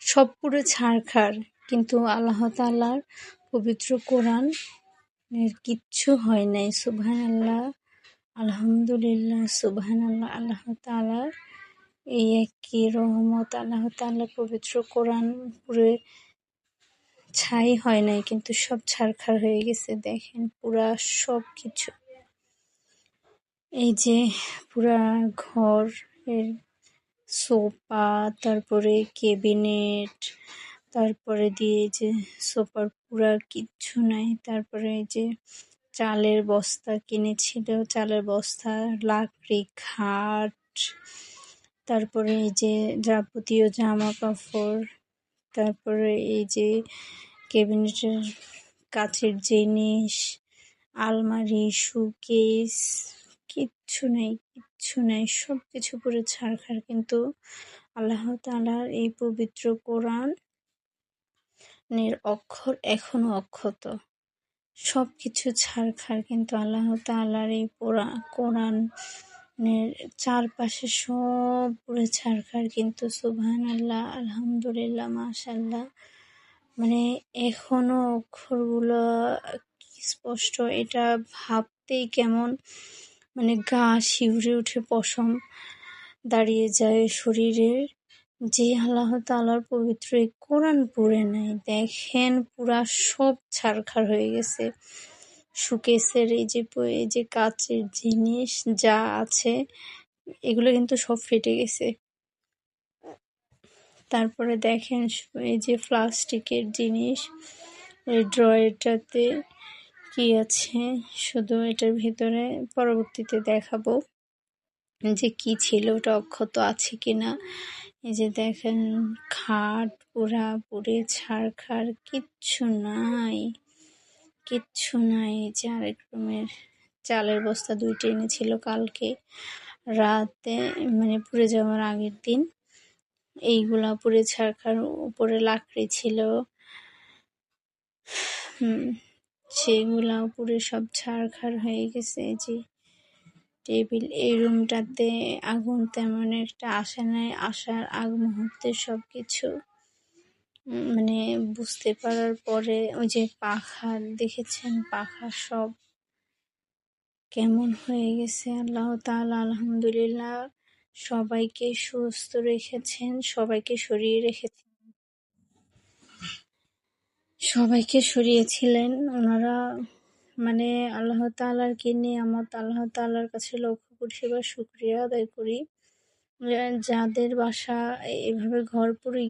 সব পুরো ছারখার, কিন্তু আল্লাহ তাআলার পবিত্র কোরআন এর কিচ্ছু হয় নাই। সুবহানাল্লাহ, আলহামদুলিল্লাহ, সুবহানাল্লাহ। আল্লাহ তাআলার এই একই রহমত, আল্লাহ তাআলার পবিত্র কোরআন পুরে ছাই হয় নাই, কিন্তু সব ছারখার হয়ে গেছে। দেখেন পুরা সব কিছু, এই যে পুরা ঘর এর সোফা, তারপরে ক্যাবিনেট, তারপরে দিয়ে যে সোফার পুরা কিচ্ছু নাই। তারপরে এই যে চালের বস্তা কিনেছিল, চালের বস্তা, লাকড়ি, খাট, তারপরে এই যে যাবতীয় জামা কাপড়, তারপরে এই যে ক্যাবিনেটের কাচের জিনিস, আলমারি, শোকেস, কিচ্ছু নেই, কিচ্ছু নেই, সব কিছু পুরো ছারখার। কিন্তু আল্লাহ তাআলার এই পবিত্র কোরআনের অক্ষর এখনো অক্ষত। সব কিছু ছারখার, কিন্তু আল্লাহ তাআলার এই কোরআনের চারপাশে সব পুরো ছারখার। কিন্তু সুবহানাল্লাহ, আলহামদুলিল্লাহ, মাশাআল্লাহ, মানে এখনো অক্ষরগুলো কি স্পষ্ট, এটা ভাবতেই কেমন মানে গা শিউরে উঠে, পশম দাঁড়িয়ে যায় শরীরের, যে আল্লাহ তাআলার পবিত্র এই কোরআন পড়ে নাই। দেখেন পুরা সব ছারখার হয়ে গেছে। শোকেসের এই যে কাচের জিনিস যা আছে, এগুলো কিন্তু সব ফেটে গেছে। তারপরে দেখেন এই যে প্লাস্টিকের জিনিস, এই ড্রয়ারটাতে কি আছে, শুধু এটার ভিতরে পরবর্তীতে দেখাবো যে কি ছিল, ওটা অক্ষত আছে কিনা। এই যে দেখেন খাট পুরা পুড়ে ছারখার, কিচ্ছু নাই, কিচ্ছু নাই। এই যে আরেক রুমের চালের বস্তা 2টা এনেছিল কালকে রাতে, মানে পুড়ে যাওয়ার আগের দিন। এইগুলা পুড়ে ছারখার, উপরে লাকড়ি ছিল, সেগুলাও পুড়ে সব ছারখার হয়ে গেছে। এই যে টেবিল, এই রুমটাতে আগুন তেমন একটা আসে নাই, আসার আগ মুহূর্তে সব কিছু মানে বুঝতে পারার পরে ওই যে পাখা দেখেছেন, পাখা সব কেমন হয়ে গেছে। আল্লাহ তাআলা আলহামদুলিল্লাহ সবাইকে সুস্থ রেখেছেন, সবাইকে সরিয়েছিলেন ওনারা। মানে আল্লাহ তাআলার কি নিয়ামত, আল্লাহ তাআলার কাছে লক্ষ কোটি সেবার শুকরিয়া আদায় করি। যাদের বাসা এভাবে ঘর পুড়ে